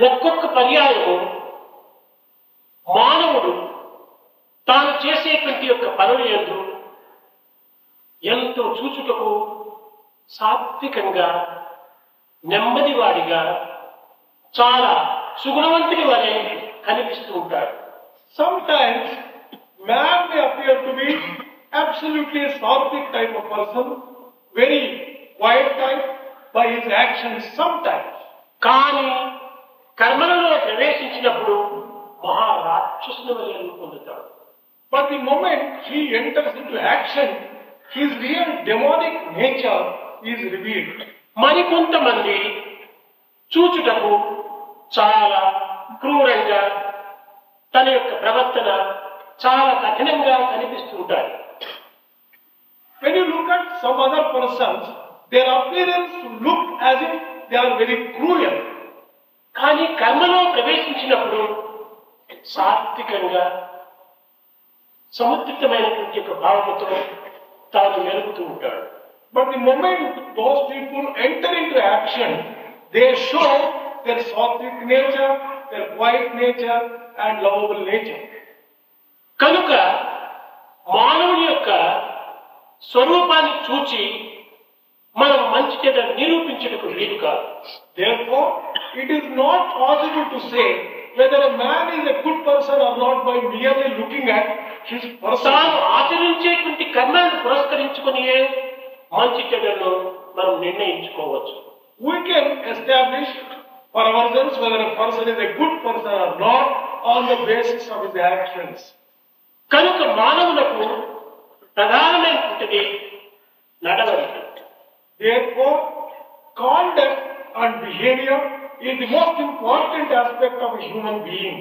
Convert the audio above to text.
ఒక్కొక్క పర్యాయము మానవుడు తాను చేసేటువంటి యొక్క పనుల యందు ఎంతో చూచుటకు సాత్వికంగా నెమ్మదివాడిగా చాలా సుగుణవంతుడి వలె కనిపిస్తూ ఉంటాడు. Sometimes man may appear to be absolutely a sattvic type of person, very quiet type by his actions sometimes. కానీ కర్మలలో ప్రవేశించినప్పుడు మహారాక్షసుని వలె పొందుతాడు. But the moment he enters into action, his real demonic nature is revealed. మరికొంతమంది చూచుటకు చాలా క్రూరంగా తన యొక్క ప్రవర్తన చాలా కఠినంగా కనిపిస్తుంటారు. When you look at some other persons, their appearance look as if they are very cruel. కానీ కర్మలో ప్రవేశించినప్పుడు సాత్వికంగా సముద్రితమైనటువంటి యొక్క భావముతో తాను మెరుగుతూ ఉంటాడు. But the moment those people enter into action, they show their sattvic nature, their quiet nature and lovable nature. కనుక మానవుని యొక్క స్వరూపాన్ని చూచి మనం మంచి చెడ్డ నిరూపించుటకు వీలు కాదు. Therefore, it is not possible to say whether a man is a good person or not by merely looking at his person. తాను ఆచరించేటువంటి కర్మలను పురస్కరించుకుని మంచి చెడ్డలను మనం నిర్ణయించుకోవచ్చు. We can establish for ourselves whether a person is a good person or not on the basis of his actions. కనుక మానవులకు ప్రధానమైనటువంటిది నడవడిక. Therefore, conduct and behavior is the most important aspect of a human being.